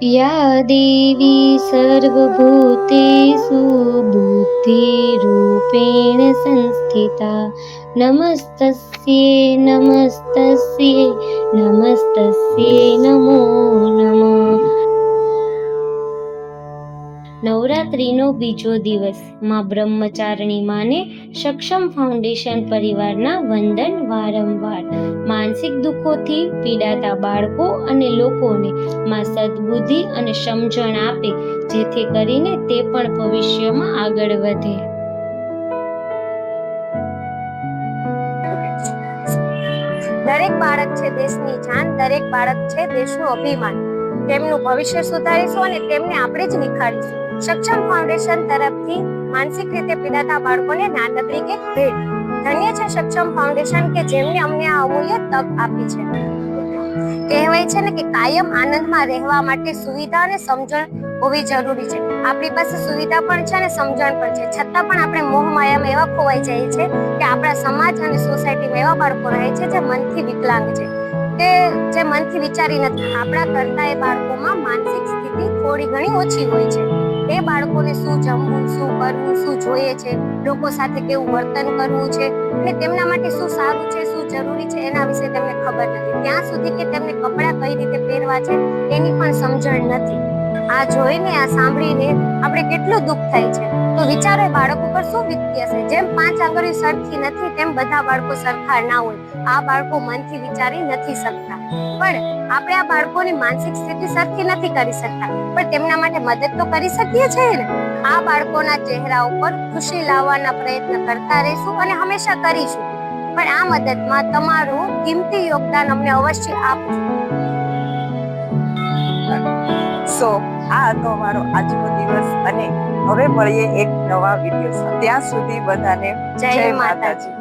या देवी सर्वभूतेषु बुद्धिरूपेण संस्थिता नमस्तस्यै नमस्तस्यै नमस्तस्यै नमो नमः। નવરાત્રીનો બીજો દિવસ માં બ્રહ્મચારિણી માને સક્ષમ ફાઉન્ડેશન પરિવારના વંદન વારંવાર। માનસિક દુઃખોથી પીડાતા બાળકો અને લોકોને માં સદબુદ્ધિ અને સમજણ આપે, જેથી કરીને તે પણ ભવિષ્યમાં આગળ વધે। દરેક બાળક છે દેશની જાન, દરેક બાળક છે દેશનું અભિમાન। તેમનું ભવિષ્ય સુધારીશું અને તેમને આપણે જ નિખારીશું। સક્ષમ ફાઉન્ડેશન તરફથી માનસિક રીતે પીડાતા બાળકોને નાનકડી એક ભેટ। ધન્ય છે સક્ષમ ફાઉન્ડેશન કે જેમને અમને આ અમૂલ્ય તક આપી છે। કહેવાય છે ને કે કાયમ આનંદમાં રહેવા માટે સુવિધા અને સમજણ હોવી જરૂરી છે। આપણી પાસે સુવિધા પણ છે અને સમજણ પણ છે, છતાં પણ આપણે મોહમાયામાં એવા ખોવાઈ જઈએ છીએ કે આપણા સમાજ અને સોસાયટીમાં એવા બાળકો રહે છે જે મનથી વિકલાંગ છે, કે જે મનથી વિચારી નથી। આપણા કરતા એ બાળકોમાં માનસિક સ્થિતિ થોડી ઘણી ઓછી હોય છે। એ બાળકોને શું જમવું, શું કરવું, શું જોઈએ છે, લોકો સાથે કેવું વર્તન કરવું છે અને તેમના માટે શું સારું છે, શું જરૂરી છે એના વિશે તેમને ખબર નથી। ત્યાં સુધી કે તેમને કપડાં કઈ રીતે પહેરવા છે એની પણ સમજણ નથી। આ જોઈને, આ સાંભળીને આપણે કેટલું દુઃખ થાય છે। તો વિચારો એ બાળકો પર શું વીતતી હશે। જેમ 5 આંગળીઓ સરખી નથી તેમ બધા બાળકો સરખા ના હોય। આ બાળકો મનથી વિચારી નથી શકતા, પણ આપણે આ બાળકોની માનસિક સ્થિતિ સરખી નથી કરી શકતા, પણ તેમના માટે મદદ તો કરી શકીએ છીએ ને। આ બાળકોના ચહેરા ઉપર ખુશી લાવવાના પ્રયત્ન કરતા રહીશું અને હંમેશા કરીશું, પણ આ મદદમાં તમારું કિંમતી યોગદાન અમને અવશ્ય આપજો। આ હતો અમારો આજનો દિવસ અને હવે મળીએ એક નવા વિડીયો સાથે। ત્યાં સુધી બધાને જય માતાજી।